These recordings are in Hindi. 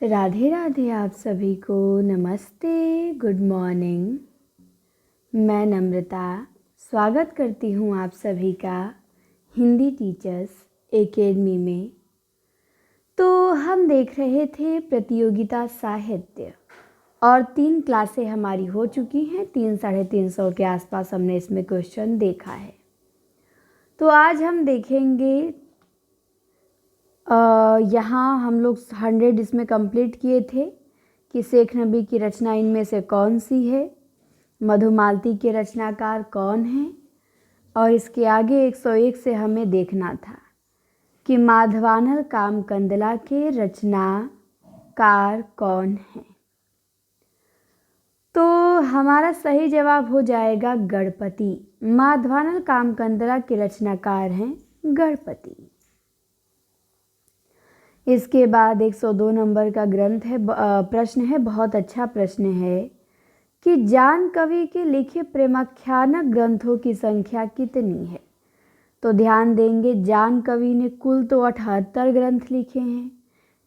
राधे राधे। आप सभी को नमस्ते, गुड मॉर्निंग। मैं नम्रता स्वागत करती हूँ आप सभी का हिंदी टीचर्स एकेडमी में। तो हम देख रहे थे प्रतियोगिता साहित्य और 3 क्लासें हमारी हो चुकी हैं। 300-350 के आसपास हमने इसमें क्वेश्चन देखा है। तो आज हम देखेंगे यहाँ हम लोग 100 इसमें कंप्लीट किए थे कि शेख नबी की रचना इनमें से कौन सी है, मधुमालती के रचनाकार कौन हैं, और इसके आगे 101 से हमें देखना था कि माधवानल कामकंदला के रचनाकार कौन हैं। तो हमारा सही जवाब हो जाएगा गणपति। माधवानल कामकंदला के रचनाकार हैं गणपति। इसके बाद 102 नंबर का ग्रंथ है, प्रश्न है, बहुत अच्छा प्रश्न है कि जान कवि के लिखे प्रेमाख्यानक ग्रंथों की संख्या कितनी है। तो ध्यान देंगे, जान कवि ने कुल तो 78 ग्रंथ लिखे हैं,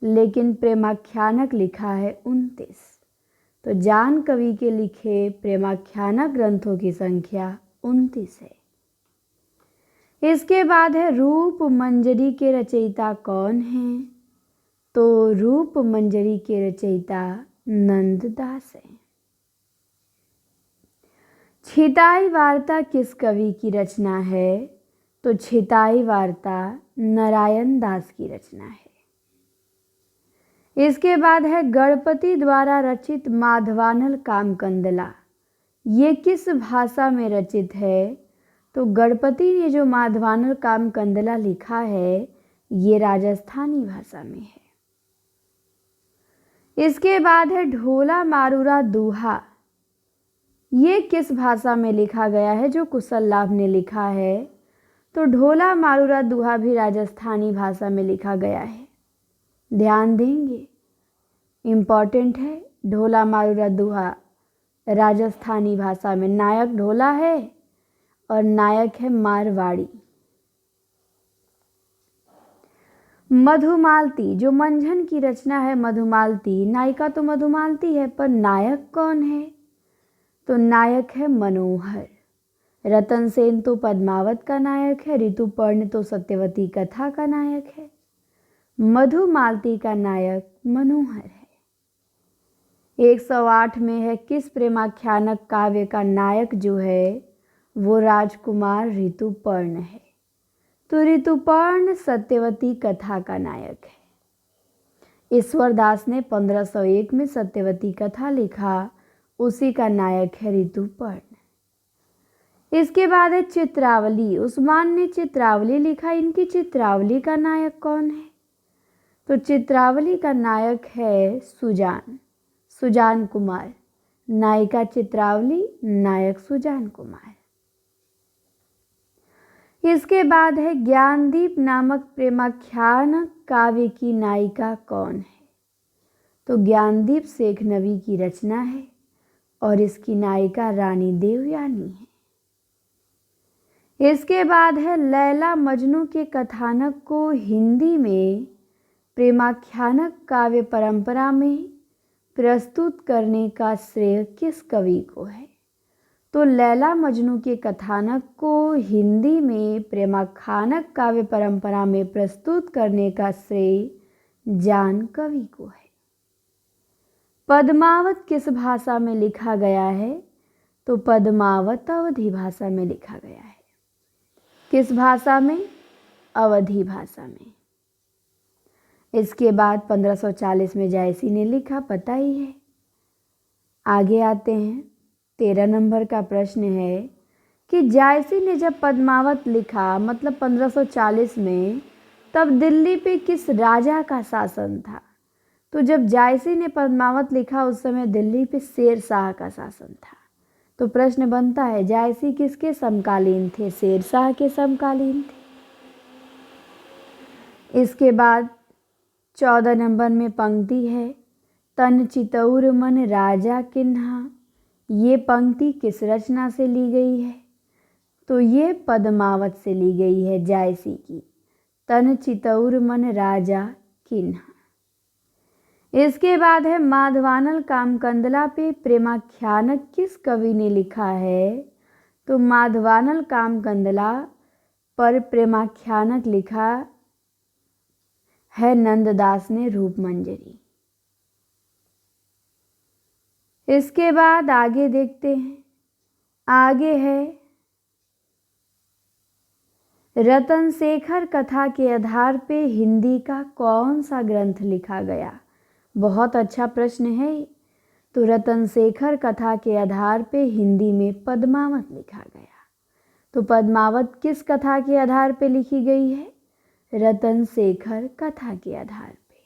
लेकिन प्रेमाख्यानक लिखा है 29। तो जान कवि के लिखे प्रेमाख्यानक ग्रंथों की संख्या 29 है। इसके बाद है रूप मंजरी के रचयिता कौन हैं। तो रूप मंजरी के रचयिता नंददास हैं। छिताई वार्ता किस कवि की रचना है। तो छिताई वार्ता नारायण दास की रचना है। इसके बाद है गणपति द्वारा रचित माधवानल कामकंदला, ये किस भाषा में रचित है। तो गणपति ने जो माधवानल कामकंदला लिखा है ये राजस्थानी भाषा में है। इसके बाद है ढोला मारूरा दूहा, ये किस भाषा में लिखा गया है। जो कुशल लाभ ने लिखा है। तो ढोला मारूरा दूहा भी राजस्थानी भाषा में लिखा गया है। ध्यान देंगे, इम्पॉर्टेंट है। ढोला मारूरा दूहा राजस्थानी भाषा में, नायक ढोला है और नायक है मारवाड़ी। मधुमालती जो मंझन की रचना है, मधुमालती, नायिका तो मधुमालती है पर नायक कौन है। तो नायक है मनोहर। रतन सेन तो पद्मावत का नायक है, ऋतुपर्ण तो सत्यवती कथा का नायक है, मधुमालती का नायक मनोहर है। 108 में है किस प्रेमाख्यानक काव्य का नायक जो है वो राजकुमार ऋतुपर्ण है। तो ऋतुपर्ण सत्यवती कथा का नायक है। ईश्वरदास ने 1501 में सत्यवती कथा लिखा, उसी का नायक है ऋतुपर्ण। इसके बाद है चित्रावली, उस्मान ने चित्रावली लिखा, इनकी चित्रावली का नायक कौन है। तो चित्रावली का नायक है सुजान कुमार। नायिका चित्रावली, नायक सुजान कुमार। इसके बाद है ज्ञानदीप नामक प्रेमाख्यान काव्य की नायिका कौन है। तो ज्ञानदीप शेख नबी की रचना है और इसकी नायिका रानी देवयानी है। इसके बाद है लैला मजनू के कथानक को हिंदी में प्रेमाख्यानक काव्य परंपरा में प्रस्तुत करने का श्रेय किस कवि को है। तो लैला मजनू के कथानक को हिंदी में प्रेमाख्यानक काव्य परंपरा में प्रस्तुत करने का श्रेय जान कवि को है। पद्मावत किस भाषा में लिखा गया है। तो पद्मावत अवधी भाषा में लिखा गया है। किस भाषा में। अवधी भाषा में। इसके बाद 1540 में जायसी ने लिखा, पता ही है। आगे आते हैं, 13 नंबर का प्रश्न है कि जायसी ने जब पद्मावत लिखा, मतलब 1540 में, तब दिल्ली पे किस राजा का शासन था। तो जब जायसी ने पद्मावत लिखा उस समय दिल्ली पे शेर शाह का शासन था। तो प्रश्न बनता है जायसी किसके समकालीन थे। शेर शाह के समकालीन थे। इसके बाद 14 नंबर में पंक्ति है तन चितौर मन राजा किन्हा, ये पंक्ति किस रचना से ली गई है। तो ये पद्मावत से ली गई है, जायसी की। तन चितौर मन राजा किन्हा। इसके बाद है माधवानल कामकंदला पे प्रेमाख्यानक किस कवि ने लिखा है? तो माधवानल कामकंदला पर प्रेमाख्यानक लिखा है नंददास ने रूपमंजरी। इसके बाद आगे देखते हैं। आगे है रतन शेखर कथा के आधार पे हिंदी का कौन सा ग्रंथ लिखा गया? बहुत अच्छा प्रश्न है। तो रतन शेखर कथा के आधार पे हिंदी में पद्मावत लिखा गया। तो पद्मावत किस कथा के आधार पे लिखी गई है? रतन शेखर कथा के आधार पे।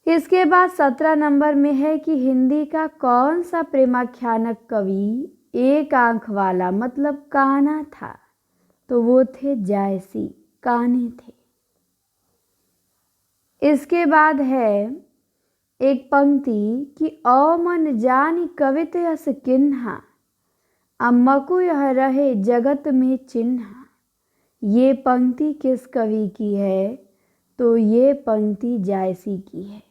इसके बाद 17 नंबर में है कि हिंदी का कौन सा प्रेमाख्यानक कवि एक आंख वाला मतलब काना था? तो वो थे जायसी, काने थे। इसके बाद है एक पंक्ति कि औ मन जानी कवित यस किन्हा, अम्मकु यह रहे जगत में चिन्हा। ये पंक्ति किस कवि की है? तो ये पंक्ति जायसी की है।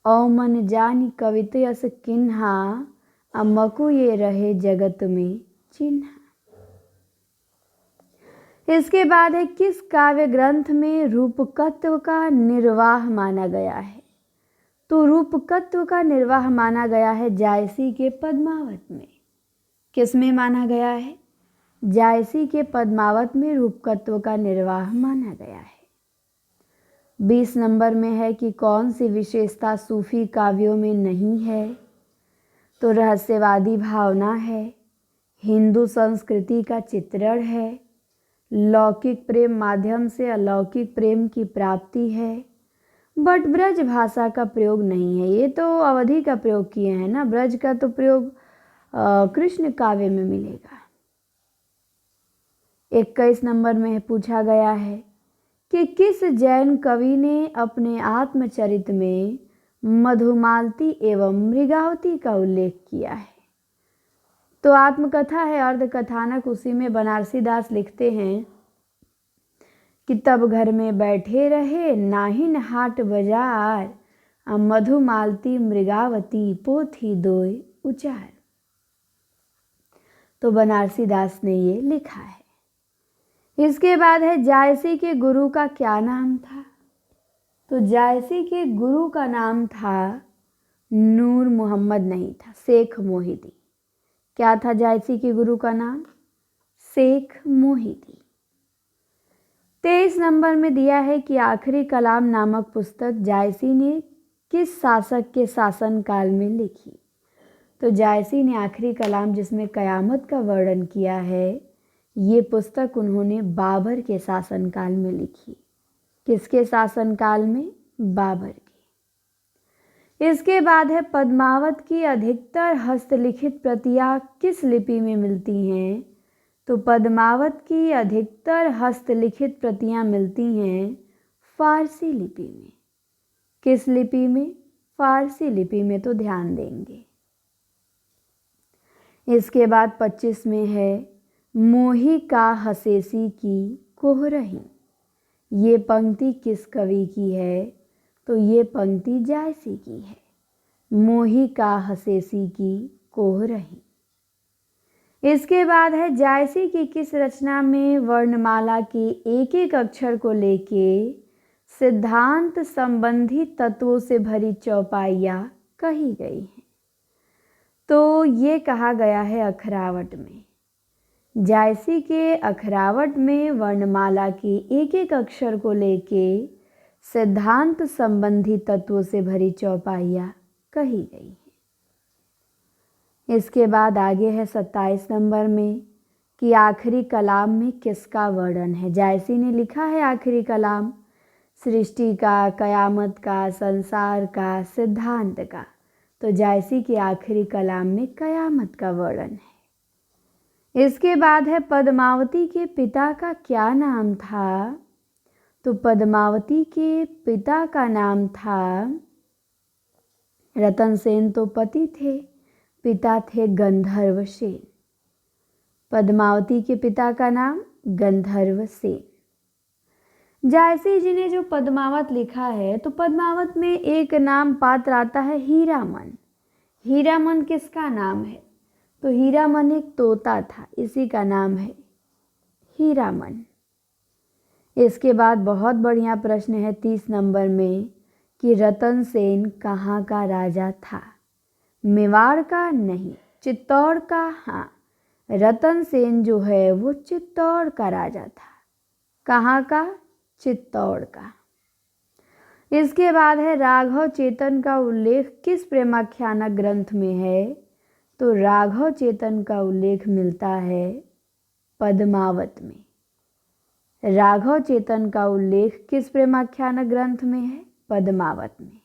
औ मन जानी कवित यस किन्हा, अम्मकु ये रहे जगत में चिन्हा। इसके बाद है किस काव्य ग्रंथ में रूपकत्व का निर्वाह माना गया है? तो रूपकत्व का निर्वाह माना गया है जायसी के पद्मावत में। किस में माना गया है? जायसी के पद्मावत में रूपकत्व का निर्वाह माना गया है। 20 नंबर में है कि कौन सी विशेषता सूफी काव्यों में नहीं है? तो रहस्यवादी भावना है, हिंदू संस्कृति का चित्रण है, लौकिक प्रेम माध्यम से अलौकिक प्रेम की प्राप्ति है, बट ब्रज भाषा का प्रयोग नहीं है। ये तो अवधि का प्रयोग किए हैं ना, ब्रज का तो प्रयोग कृष्ण काव्य में मिलेगा। 21 नंबर में पूछा गया है कि किस जैन कवि ने अपने आत्मचरित में मधुमालती एवं मृगावती का उल्लेख किया है? तो आत्मकथा है, अर्धकथानक। उसी में बनारसी दास लिखते हैं कि तब घर में बैठे रहे नाहिन हाट बाजार, मधुमालती मृगावती पोथी दोय उचार। तो बनारसी दास ने ये लिखा है। इसके बाद है जायसी के गुरु का क्या नाम था? तो जायसी के गुरु का नाम था नूर मोहम्मद नहीं था, शेख मोहिदी। क्या था जायसी के गुरु का नाम? शेख मोहिदी। 23 नंबर में दिया है कि आखिरी कलाम नामक पुस्तक जायसी ने किस शासक के शासनकाल में लिखी? तो जायसी ने आखिरी कलाम जिसमें कयामत का वर्णन किया है, ये पुस्तक उन्होंने बाबर के शासनकाल में लिखी। किसके शासनकाल में? बाबर के। इसके बाद है पद्मावत की अधिकतर हस्तलिखित प्रतियां किस लिपि में मिलती हैं? तो पद्मावत की अधिकतर हस्तलिखित प्रतियां मिलती हैं फारसी लिपि में। किस लिपि में? फारसी लिपि में। तो ध्यान देंगे। इसके बाद 25 में है मोही का हसेसी की कोहरही। ये पंक्ति किस कवि की है? तो ये पंक्ति जायसी की है। मोही का हसेसी की कोहरही। इसके बाद है जायसी की किस रचना में वर्णमाला के एक एक अक्षर को लेके सिद्धांत संबंधी तत्वों से भरी चौपाइयाँ कही गई हैं? तो ये कहा गया है अखरावट में। जायसी के अखरावट में वर्णमाला के एक एक अक्षर को लेके सिद्धांत संबंधी तत्वों से भरी चौपाइयाँ कही गई हैं। इसके बाद आगे है 27 नंबर में कि आखिरी कलाम में किसका वर्णन है? जायसी ने लिखा है आखिरी कलाम सृष्टि का, कयामत का, संसार का, सिद्धांत का। तो जायसी के आखिरी कलाम में कयामत का वर्णन है। इसके बाद है पद्मावती के पिता का क्या नाम था? तो पद्मावती के पिता का नाम था रतन सेन। तो पति थे, पिता थे गंधर्व सेन। पद्मावती के पिता का नाम गंधर्व सेन। जायसी जी ने जो पद्मावत लिखा है तो पद्मावत में एक नाम पात्र आता है हीरामन। हीरामन किसका नाम है? तो हीरामन एक तोता था, इसी का नाम है हीरामन। इसके बाद बहुत बढ़िया प्रश्न है 30 नंबर में कि रतन सेन कहाँ का राजा था? मेवाड़ का नहीं, चित्तौड़ का। हाँ, रतन सेन जो है वो चित्तौड़ का राजा था। कहाँ का? चित्तौड़ का। इसके बाद है राघव चेतन का उल्लेख किस प्रेमाख्यानक ग्रंथ में है? तो राघव चेतन का उल्लेख मिलता है पद्मावत में। राघव चेतन का उल्लेख किस प्रेमाख्यानक ग्रंथ में है? पद्मावत में।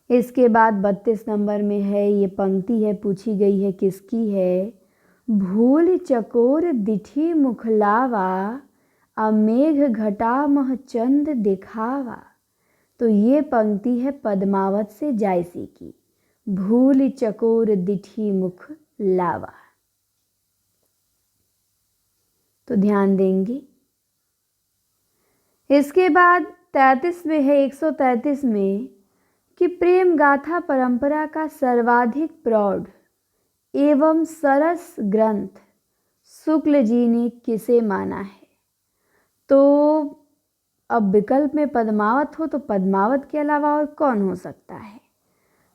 इसके बाद 32 नंबर में है, ये पंक्ति है, पूछी गई है किसकी है? भूल चकोर दिठी मुखलावा, अमेघ घटा मह चंद दिखावा। तो ये पंक्ति है पद्मावत से जायसी की। भूल चकोर दिठी मुख लावा। तो ध्यान देंगे। इसके बाद 33 में है, 133 में कि प्रेम गाथा परंपरा का सर्वाधिक प्रौढ़ एवं सरस ग्रंथ शुक्ल जी ने किसे माना है? तो अब विकल्प में पद्मावत हो तो पद्मावत के अलावा और कौन हो सकता है?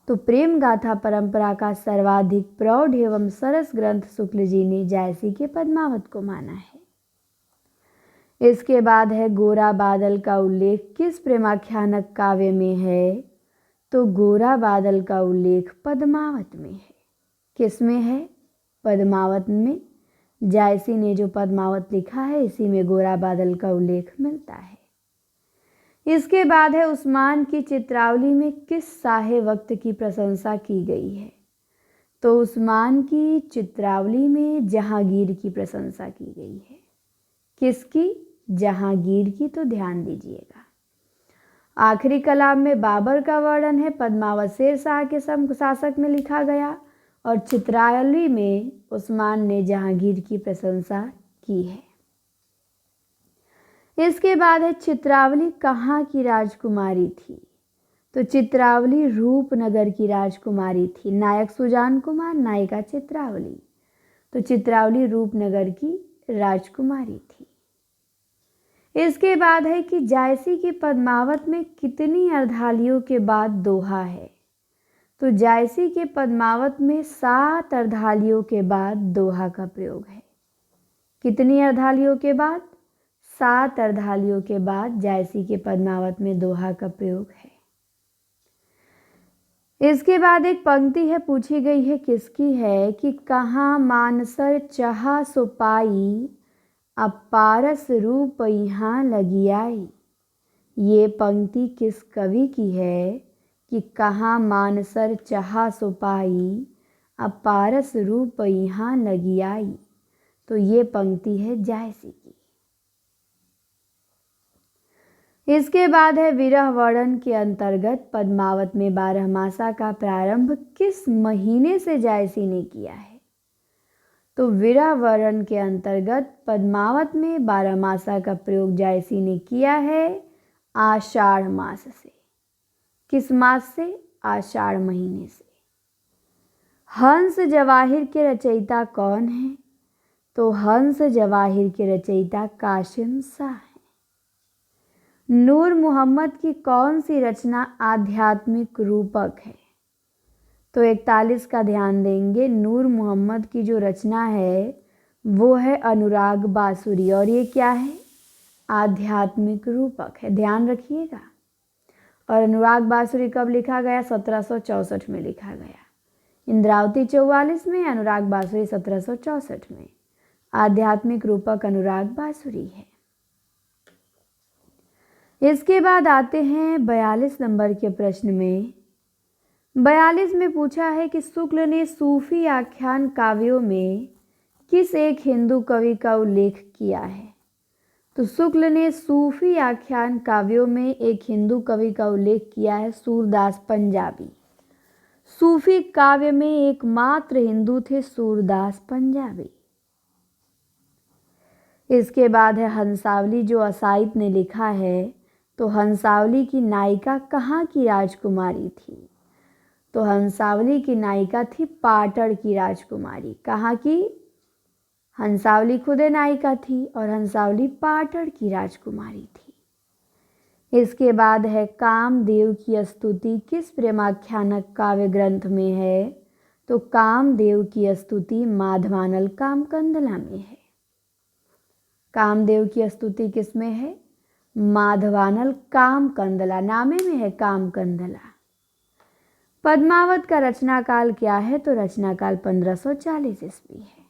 तो प्रेम गाथा परंपरा का सर्वाधिक प्रौढ़ एवं सरस ग्रंथ शुक्ल जी ने जायसी के पद्मावत को माना है। इसके बाद है गोरा बादल का उल्लेख किस प्रेमाख्यानक काव्य में है? तो गोरा बादल का उल्लेख पद्मावत में है। किस में है? पद्मावत में। जायसी ने जो पद्मावत लिखा है इसी में गोरा बादल का उल्लेख मिलता है। इसके बाद है उस्मान की चित्रावली में किस शाहे वक्त की प्रशंसा की गई है? तो उस्मान की चित्रावली में जहांगीर की प्रशंसा की गई है। किसकी? जहांगीर की। तो ध्यान दीजिएगा। आखिरी कलाम में बाबर का वर्णन है, पद्मावत शेर शाह के शासक में लिखा गया, और चित्रावली में उस्मान ने जहांगीर की प्रशंसा की है। इसके बाद है चित्रावली कहाँ की राजकुमारी थी? तो चित्रावली रूपनगर की राजकुमारी थी। नायक सुजान कुमार, नायिका चित्रावली। तो चित्रावली रूपनगर की राजकुमारी थी। इसके बाद है कि जायसी की पद्मावत में कितनी अर्धालियों के बाद दोहा है? तो जायसी के पद्मावत में 7 अर्धालियों के बाद दोहा का प्रयोग है। कितनी अर्धालियों के बाद? 7 अर्धालियों के बाद जायसी के पद्मावत में दोहा का प्रयोग है। इसके बाद एक पंक्ति है, पूछी गई है किसकी है कि कहाँ मानसर चाहा सो पाई, अपारस रूप यहाँ लगी आई। ये पंक्ति किस कवि की है कि कहाँ मानसर चाहा सो पाई, अपारस रूप यहाँ लगी आई? तो ये पंक्ति है जायसी की। इसके बाद है विरह वर्णन के अंतर्गत पद्मावत में 12 मासा का प्रारंभ किस महीने से जायसी ने किया है? तो विरह वर्णन के अंतर्गत पद्मावत में 12 मासा का प्रयोग जायसी ने किया है आषाढ़ मास से। किस मास से? आषाढ़ महीने से। हंस जवाहिर के रचयिता कौन है? तो हंस जवाहिर के रचयिता कासिम शाह हैं। नूर मोहम्मद की कौन सी रचना आध्यात्मिक रूपक है? तो 41 का ध्यान देंगे। नूर मोहम्मद की जो रचना है वो है अनुराग बांसुरी, और ये क्या है? आध्यात्मिक रूपक है, ध्यान रखिएगा। और अनुराग बांसुरी कब लिखा गया? 1764 में लिखा गया। इंद्रावती 44 में, अनुराग बांसुरी 1764 में। आध्यात्मिक रूपक अनुराग बांसुरी है। इसके बाद आते हैं 42 नंबर के प्रश्न में। 42 में पूछा है कि शुक्ल ने सूफी आख्यान काव्यों में किस एक हिंदू कवि का उल्लेख किया है? तो शुक्ल ने सूफी आख्यान काव्यों में एक हिंदू कवि का उल्लेख किया है, सूरदास पंजाबी। सूफी काव्य में एकमात्र हिंदू थे सूरदास पंजाबी। इसके बाद है हंसावली, जो असाइप ने लिखा है। तो हंसावली की नायिका कहाँ की राजकुमारी थी? तो हंसावली की नायिका थी पाटड़ की राजकुमारी। कहाँ की? हंसावली खुद नायिका थी और हंसावली पाटड़ की राजकुमारी थी। इसके बाद है कामदेव की स्तुति किस प्रेमाख्यानक काव्य ग्रंथ में है? तो कामदेव की स्तुति माधवानल कामकंदला में है। कामदेव की स्तुति किस में है? माधवानल कामकंदला, नामे में है कामकंदला। पद्मावत का रचना काल क्या है? तो रचना काल 1540 ईस्वी है।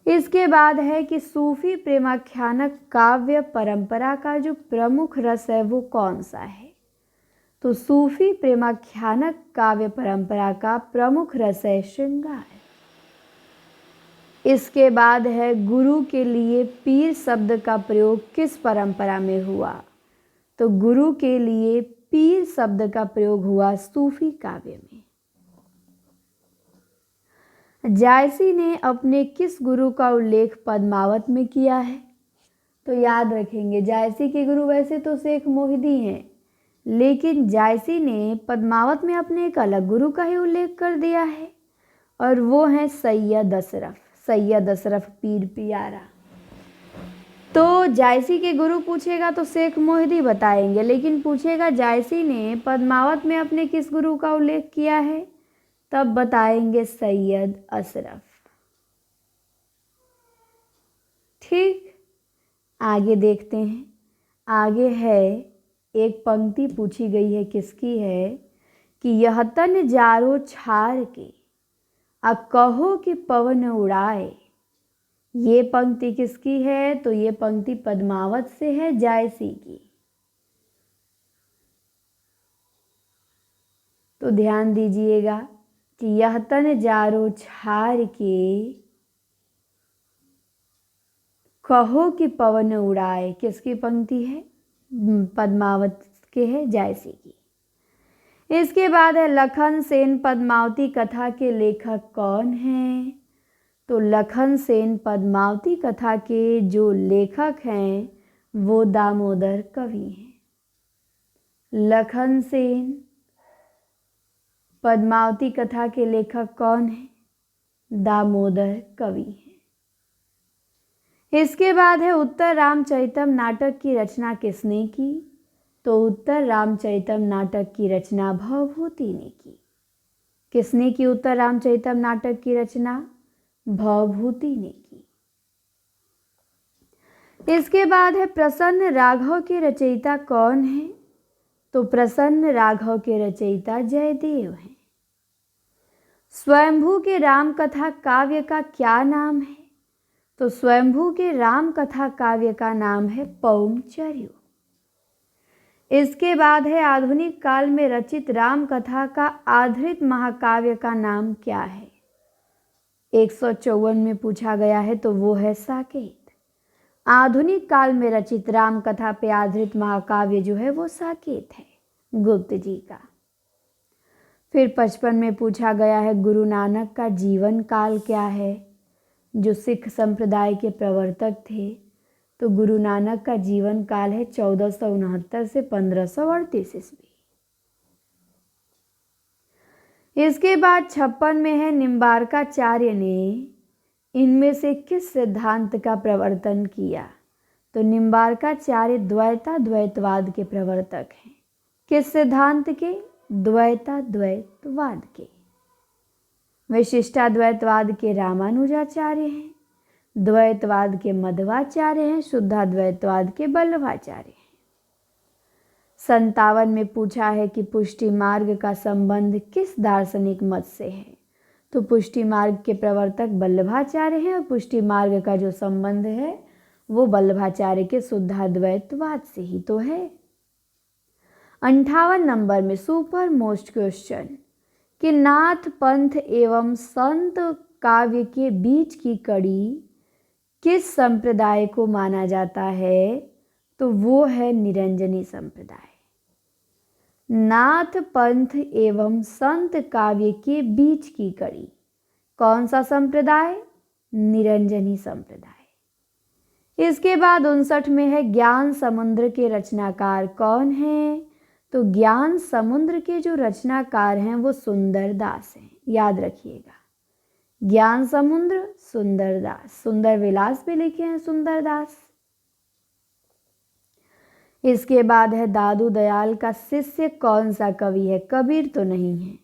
इसके बाद है कि सूफी प्रेमाख्यानक काव्य परंपरा का जो प्रमुख रस है वो कौन सा है? तो सूफी प्रेमाख्यानक काव्य परंपरा का प्रमुख रस है श्रृंगार। इसके बाद है गुरु के लिए पीर शब्द का प्रयोग किस परंपरा में हुआ? तो गुरु के लिए पीर शब्द का प्रयोग हुआ सूफी काव्य में। जायसी ने अपने किस गुरु का उल्लेख पद्मावत में किया है? तो याद रखेंगे, जायसी के गुरु वैसे तो शेख मोहिदी हैं, लेकिन जायसी ने पद्मावत में अपने एक अलग गुरु का ही उल्लेख कर दिया है और वो हैं सैयद अशरफ, सैयद अशरफ पीर पियारा। तो जायसी के गुरु पूछेगा तो शेख मोहिदी बताएंगे, लेकिन पूछेगा जायसी ने पद्मावत में अपने किस गुरु का उल्लेख किया है, तब बताएंगे सैयद अशरफ। ठीक, आगे देखते हैं। आगे है एक पंक्ति पूछी गई है, किसकी है कि यह तन जारो छार के अब कहो कि पवन उड़ाए। ये पंक्ति किसकी है? तो ये पंक्ति पद्मावत से है, जायसी की। तो ध्यान दीजिएगा कि यह तन जारो छार के कहो कि पवन उड़ाए किसकी पंक्ति है? पद्मावत के है, जायसी की। इसके बाद है लखन सेन पद्मावती कथा के लेखक कौन हैं? तो लखन सेन पद्मावती कथा के जो लेखक हैं वो दामोदर कवि हैं। लखन सेन पद्मावती कथा के लेखक कौन हैं? दामोदर कवि हैं। इसके बाद है उत्तर रामचरितम नाटक की रचना किसने की? तो उत्तर रामचरितम नाटक की रचना भवभूति ने की। किसने की उत्तर रामचरितम नाटक की रचना? भवभूति ने की। इसके बाद है प्रसन्न राघव के रचयिता कौन है? तो प्रसन्न राघव के रचयिता जयदेव हैं। स्वयंभू के राम कथा काव्य का क्या नाम है? तो स्वयंभू के राम कथा काव्य का नाम है पौमचर्यु। इसके बाद है आधुनिक काल में रचित राम कथा का आधारित महाकाव्य का नाम क्या है? 154 में पूछा गया है, तो वो है साकेत। आधुनिक काल में रचित राम कथा पे आधारित महाकाव्य जो है वो साकेत है, गुप्त जी का। फिर 55 में पूछा गया है गुरु नानक का जीवन काल क्या है? जो सिख संप्रदाय के प्रवर्तक थे, तो गुरु नानक का जीवन काल है 1469 से 1538 ईस्वी। इसके बाद 56 में है निम्बार्काचार्य ने इनमें से किस सिद्धांत का प्रवर्तन किया? तो निम्बार्काचार्य द्वैताद्वैतवाद के प्रवर्तक हैं। किस सिद्धांत के? द्वैताद्वैतवाद के। विशिष्टाद्वैतवाद के रामानुजाचार्य हैं, द्वैतवाद के मध्वाचार्य हैं, शुद्धाद्वैतवाद के वल्लभाचार्य हैं। 57 में पूछा है कि पुष्टि मार्ग का संबंध किस दार्शनिक मत से है? तो पुष्टि मार्ग के प्रवर्तक वल्लभाचार्य हैं और पुष्टि मार्ग का जो संबंध है वो वल्लभाचार्य के शुद्धाद्वैतवाद से ही तो है। 58 नंबर में सुपर मोस्ट क्वेश्चन कि नाथ पंथ एवं संत काव्य के बीच की कड़ी किस संप्रदाय को माना जाता है? तो वो है निरंजनी संप्रदाय। नाथ पंथ एवं संत काव्य के बीच की कड़ी कौन सा संप्रदाय? निरंजनी संप्रदाय। इसके बाद 59 में है ज्ञान समुद्र के रचनाकार कौन हैं? तो ज्ञान समुद्र के जो रचनाकार हैं वो सुंदर दास हैं, याद रखिएगा। ज्ञान समुद्र सुंदर दास, सुंदर विलास भी लिखे हैं सुंदर दास। इसके बाद है दादू दयाल का शिष्य कौन सा कवि है? कबीर तो नहीं है,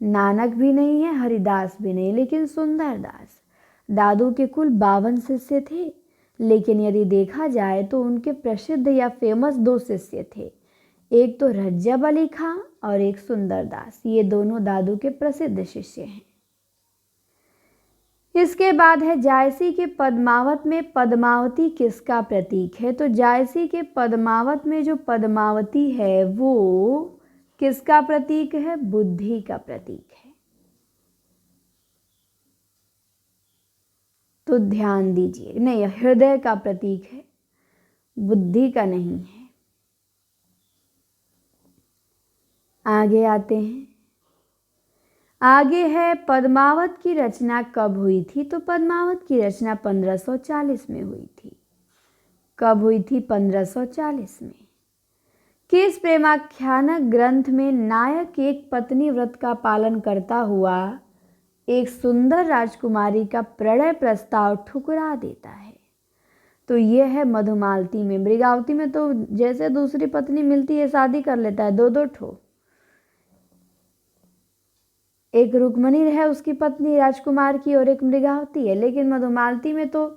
नानक भी नहीं है, हरिदास भी नहीं, लेकिन सुंदर दास। दादू के कुल 52 शिष्य थे, लेकिन यदि देखा जाए तो उनके प्रसिद्ध या फेमस 2 शिष्य थे, एक तो रज्जब अली खां और एक सुंदर दास। ये दोनों दादू के प्रसिद्ध शिष्य हैं। इसके बाद है जायसी के पद्मावत में पद्मावती किसका प्रतीक है? तो जायसी के पद्मावत में जो पद्मावती है वो किसका प्रतीक है? बुद्धि का प्रतीक है। तो ध्यान दीजिए, नहीं, हृदय का प्रतीक है, बुद्धि का नहीं है। आगे आते हैं। आगे है पद्मावत की रचना कब हुई थी? तो पद्मावत की रचना 1540 में हुई थी। कब हुई थी? 1540 में। किस प्रेमाख्यानक ग्रंथ में नायक एक पत्नी व्रत का पालन करता हुआ एक सुंदर राजकुमारी का प्रणय प्रस्ताव ठुकरा देता है? तो यह है मधुमालती में। मृगावती में तो जैसे दूसरी पत्नी मिलती है शादी कर लेता है, 2-2 ठो। एक रुक्मणी है उसकी पत्नी राजकुमार की और एक मृगावती है, लेकिन मधुमालती में तो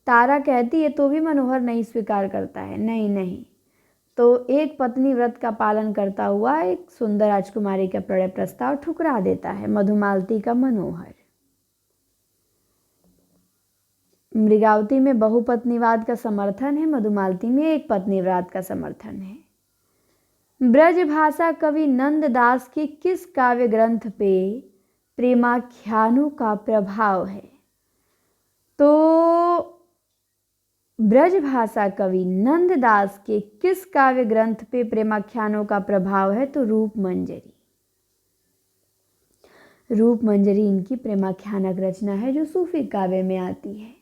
तारा कहती है तो भी मनोहर नहीं स्वीकार करता है, नहीं नहीं। तो एक पत्नी व्रत का पालन करता हुआ एक सुंदर राजकुमारी का प्रणय प्रस्ताव ठुकरा देता है, मधुमालती का मनोहर। मृगावती में बहुपत्नीवाद का समर्थन है, मधुमालती में एक पत्नीवाद का समर्थन है। ब्रजभाषा कवि नंददास के किस काव्य ग्रंथ पे प्रेमाख्यानों का प्रभाव है? तो ब्रजभाषा कवि नंददास के किस काव्य ग्रंथ पे प्रेमाख्यानों का प्रभाव है? तो रूपमंजरी। रूपमंजरी इनकी प्रेमाख्यानक रचना है जो सूफी काव्य में आती है।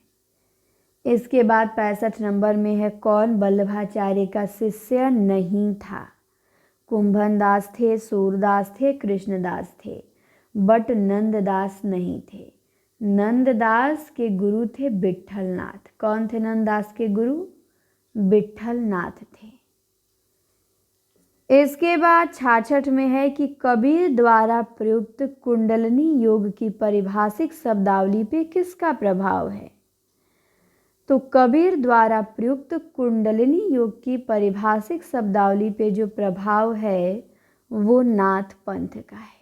इसके बाद 65 नंबर में है कौन वल्लभाचार्य का शिष्य नहीं था? कुंभन दास थे, सूरदास थे, कृष्णदास थे, बट नंददास नहीं थे। नंददास के गुरु थे विट्ठलनाथ। कौन थे नंददास के गुरु? विट्ठलनाथ थे। इसके बाद 66 में है कि कबीर द्वारा प्रयुक्त कुंडलिनी योग की पारिभाषिक शब्दावली पे किसका प्रभाव है? तो कबीर द्वारा प्रयुक्त कुंडलिनी योग की पारिभाषिक शब्दावली पे जो प्रभाव है वो नाथ पंथ का है।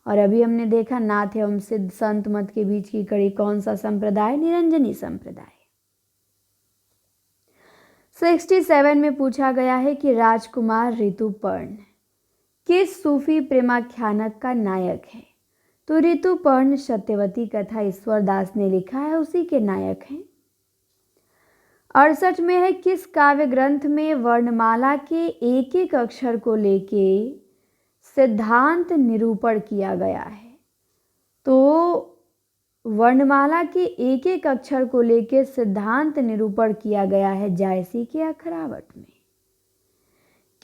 और अभी हमने देखा नाथ एवं सिद्ध संत मत के बीच की कड़ी कौन सा संप्रदाय? निरंजनी संप्रदाय। 67 में पूछा गया है कि राजकुमार ऋतुपर्ण किस सूफी प्रेमाख्यानक का नायक है? तो ऋतुपर्ण सत्यवती कथा ईश्वर दास ने लिखा है, उसी के नायक हैं। 68 में है किस काव्य ग्रंथ में वर्णमाला के एक एक अक्षर को लेके सिद्धांत निरूपण किया गया है? तो वर्णमाला के एक एक अक्षर को लेके सिद्धांत निरूपण किया गया है जायसी के अखरावट में।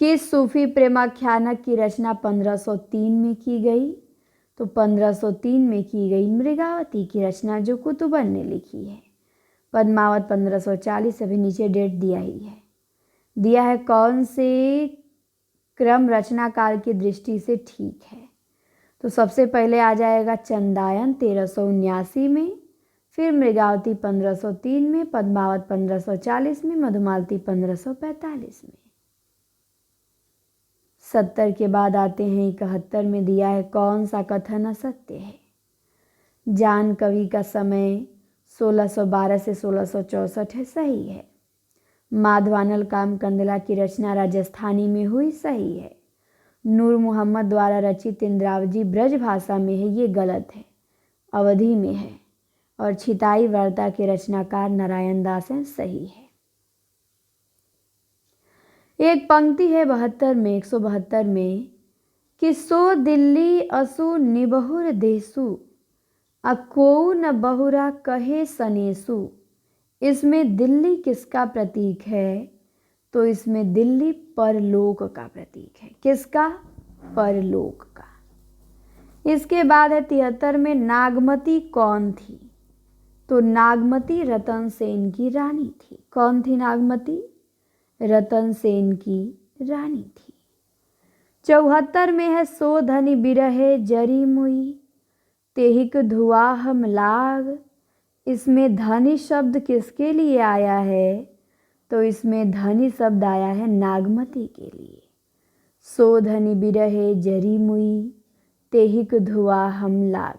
किस सूफी प्रेमाख्यानक की रचना 1503 में की गई? तो 1503 में की गई मृगावती की रचना जो कुतुबन ने लिखी है। पद्मावत 1540, अभी नीचे डेट दिया ही है। दिया है कौन से क्रम रचनाकाल की दृष्टि से ठीक है? तो सबसे पहले आ जाएगा चंदायन 1379 में, फिर मृगावती 1503 में, पद्मावत 1540 में, मधुमालती 1545 में। 70 के बाद आते हैं 71 में। दिया है कौन सा कथन असत्य है? जान कवि का समय 1612 से 1664 है, सही है। माधवानल कामकंदला की रचना राजस्थानी में हुई, सही है। नूर मोहम्मद द्वारा रचित इंद्रावजी ब्रज भाषा में है, ये गलत है, अवधी में है। और छिताई वार्ता के रचनाकार नारायण दास हैं, सही है। एक पंक्ति है 72 में, 172 में कि सो दिल्ली असु निबहुर देसु अको न बहुरा कहे सनेसु इसमें दिल्ली किसका प्रतीक है? तो इसमें दिल्ली परलोक का प्रतीक है। किसका? परलोक का। इसके बाद है 73 में नागमती कौन थी? तो नागमती रतन सेन की रानी थी। कौन थी नागमती? रतन सेन की रानी थी। 74 में है सो धनी बिरहे जरी मुई तेहिक धुआ हम लाग। इसमें धनी शब्द किसके लिए आया है? तो इसमें धनी शब्द आया है नागमती के लिए। सो धनी बिरहे जरी मुई तेहिक धुआ हम लाग।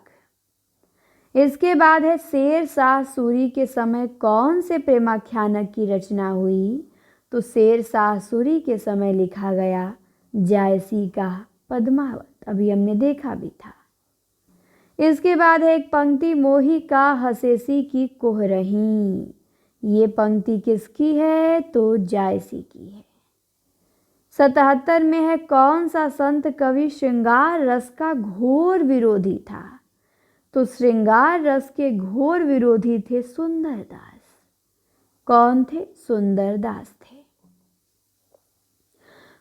इसके बाद है शेर शाह सूरी के समय कौन से प्रेमाख्यानक की रचना हुई? तो शेर शाह सूरी के समय लिखा गया जायसी का पद्मावत। अभी हमने देखा भी था। इसके बाद है एक पंक्ति मोही का हसेसी की कोहरही। ये पंक्ति किसकी है? तो जायसी की है। 77 में है कौन सा संत कवि श्रृंगार रस का घोर विरोधी था? तो श्रृंगार रस के घोर विरोधी थे सुंदरदास। कौन थे? सुंदरदास थे।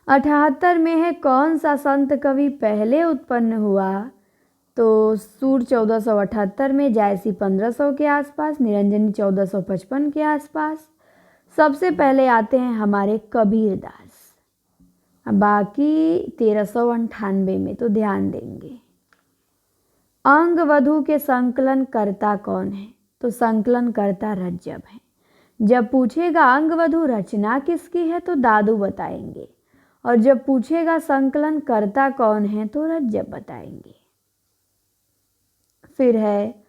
78 में है कौन सा संत कवि पहले उत्पन्न हुआ? तो सूर 1478 में, जायसी 1500 के आसपास, निरंजनी 1455 के आसपास। सबसे पहले आते हैं हमारे कबीरदास। बाकी 1398 में, तो ध्यान देंगे। अंग वधु के संकलन कर्ता कौन है? तो संकलन कर्ता रज्जब है। जब पूछेगा अंग वधु रचना किसकी है तो दादू बताएंगे, और जब पूछेगा संकलन कर्ता कौन है तो रज्जब बताएंगे। फिर है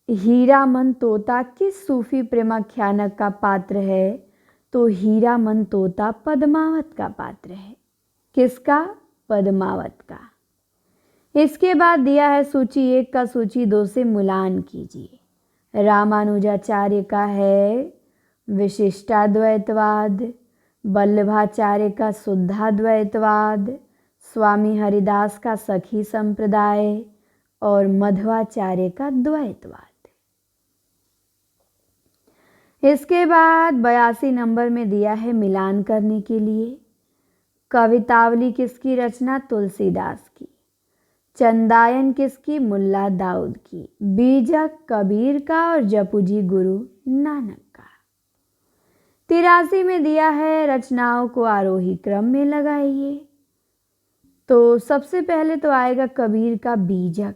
हीरामन तोता किस सूफी प्रेमाख्यानक का पात्र है? तो हीरामन तोता पद्मावत का पात्र है। किसका? पद्मावत का। इसके बाद दिया है सूची 1 का सूची 2 से मिलान कीजिए। रामानुजाचार्य का है विशिष्टाद्वैतवाद, वल्लभाचार्य का शुद्धाद्वैतवाद, स्वामी हरिदास का सखी संप्रदाय और मध्वाचार्य का द्वैतवाद। इसके बाद 82 नंबर में दिया है मिलान करने के लिए। कवितावली किसकी रचना? तुलसीदास की। चंदायन किसकी? मुल्ला दाऊद की। बीजक कबीर का और जपुजी गुरु नानक का। 83 में दिया है रचनाओं को आरोही क्रम में लगाइए। तो सबसे पहले तो आएगा कबीर का बीजक,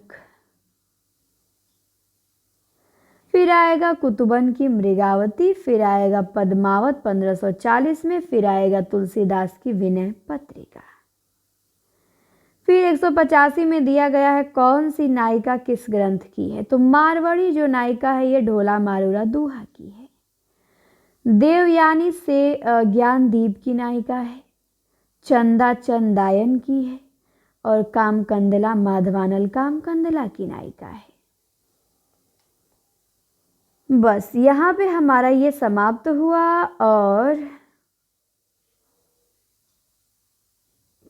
फिर आएगा कुतुबन की मृगावती, फिर आएगा पद्मावत 1540 में, फिर आएगा तुलसीदास की विनय पत्रिका। फिर 185 में दिया गया है कौन सी नायिका किस ग्रंथ की है? तो मारवाड़ी जो नायिका है ये ढोला मारूरा दूहा की है। देवयानी से ज्ञानदीप की नायिका है। चंदा चंदायन की है और कामकंदला माधवानल कामकंदला की नायिका है। बस यहाँ पे हमारा ये समाप्त हुआ और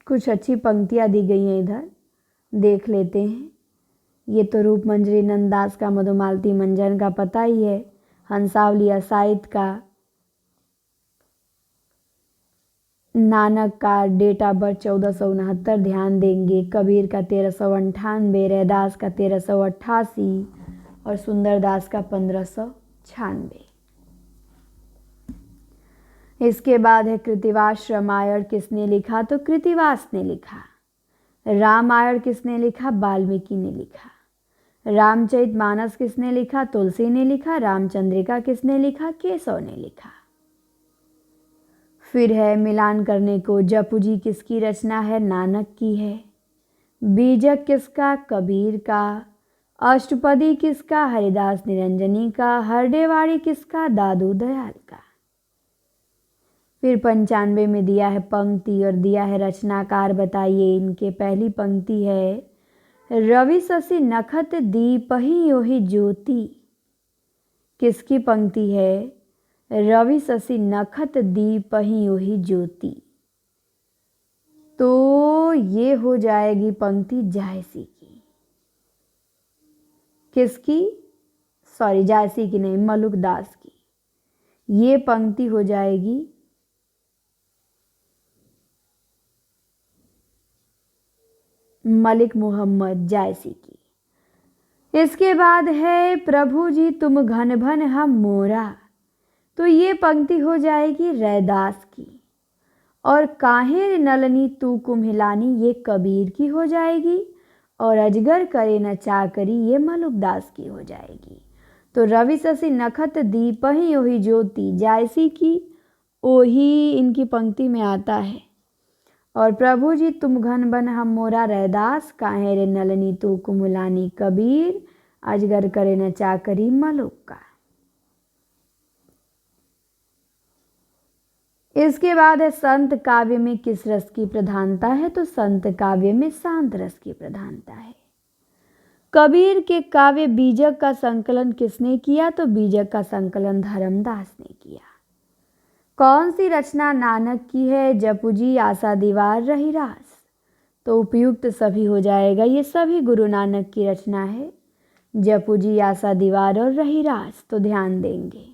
कुछ अच्छी पंक्तियाँ दी गई हैं, इधर देख लेते हैं। ये तो रूप मंजरी नंददास का, मधुमालती मंजन का पता ही है, हंसावली असाइद का, नानक का डेट ऑफ बर्थ 1469 ध्यान देंगे, कबीर का 1398, रैदास का 1388 और सुंदरदास का 1596। इसके बाद है कृतिवास रामायण किसने लिखा? तो कृतिवास ने लिखा। रामायण किसने लिखा? वाल्मीकि ने लिखा। रामचरितमानस किसने लिखा? तुलसी ने लिखा। रामचंद्रिका किसने लिखा? केशव ने लिखा। फिर है मिलान करने को, जपुजी किसकी रचना है? नानक की है। बीजक किसका? कबीर का। अष्टपदी किसका? हरिदास निरंजनी का। हरडेवाड़ी किसका? दादू दयाल का। फिर 95 में दिया है पंक्ति और दिया है रचनाकार बताइए इनके। पहली पंक्ति है रवि शशि नखत दीपहि योहि ज्योति। किसकी पंक्ति है? रवि शशि नखत दीपहि योहि ज्योति। तो ये हो जाएगी पंक्ति जायसी की। किसकी? सॉरी, जायसी की नहीं, मलुकदास की। ये पंक्ति हो जाएगी मलिक मोहम्मद जायसी की। इसके बाद है प्रभु जी तुम घन भन हम मोरा, तो ये पंक्ति हो जाएगी रैदास की। और काहे नलनी तू कुम्हिलानी ये कबीर की हो जाएगी। और अजगर करे न चाकरी ये मलुकदास की हो जाएगी। तो रवि शशि नखत दीपहि ओहि ज्योति जायसी की ओही इनकी पंक्ति में आता है। और प्रभु जी तुम घन बन हम मोरा रैदास, काहे रे नलनी तू कुम्हिलानी कबीर, अजगर करे न चाकरी मलुक का। इसके बाद है संत काव्य में किस रस की प्रधानता है, तो संत काव्य में शांत रस की प्रधानता है। कबीर के काव्य बीजक का संकलन किसने किया, तो बीजक का संकलन धर्मदास ने किया। कौन सी रचना नानक की है, जपुजी आशा दीवार रहीरास, तो उपयुक्त सभी हो जाएगा। ये सभी गुरु नानक की रचना है, जपुजी आशा दीवार और रहीरास, तो ध्यान देंगे।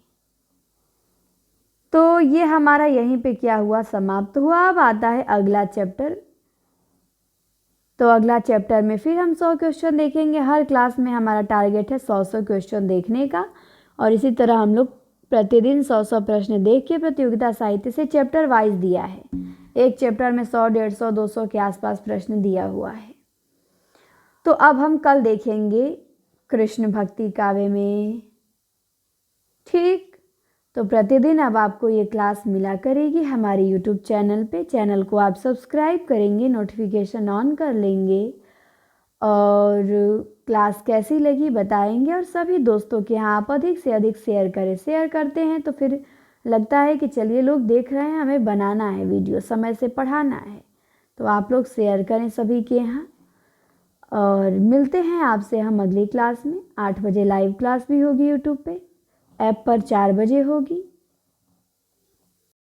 तो ये हमारा यहीं पे क्या हुआ, समाप्त हुआ। अब आता है अगला चैप्टर। तो अगला चैप्टर में फिर हम 100 क्वेश्चन देखेंगे। हर क्लास में हमारा टारगेट है 100 क्वेश्चन देखने का, और इसी तरह हम लोग प्रतिदिन 100 प्रश्न देख के प्रतियोगिता साहित्य से चैप्टर वाइज दिया है। एक चैप्टर में 100, 150, 200 के आसपास प्रश्न दिया हुआ है। तो अब हम कल देखेंगे कृष्ण भक्ति काव्य में। ठीक, तो प्रतिदिन अब आपको ये क्लास मिला करेगी हमारे यूट्यूब चैनल पे। चैनल को आप सब्सक्राइब करेंगे, नोटिफिकेशन ऑन कर लेंगे, और क्लास कैसी लगी बताएंगे, और सभी दोस्तों के यहाँ आप अधिक से अधिक शेयर करें। शेयर करते हैं तो फिर लगता है कि चलिए लोग देख रहे हैं, हमें बनाना है वीडियो, समय से पढ़ाना है, तो आप लोग शेयर करें सभी के यहाँ। और मिलते हैं आपसे हम अगली क्लास में। 8 बजे लाइव क्लास भी होगी यूट्यूब पे, ऐप पर 4 बजे होगी।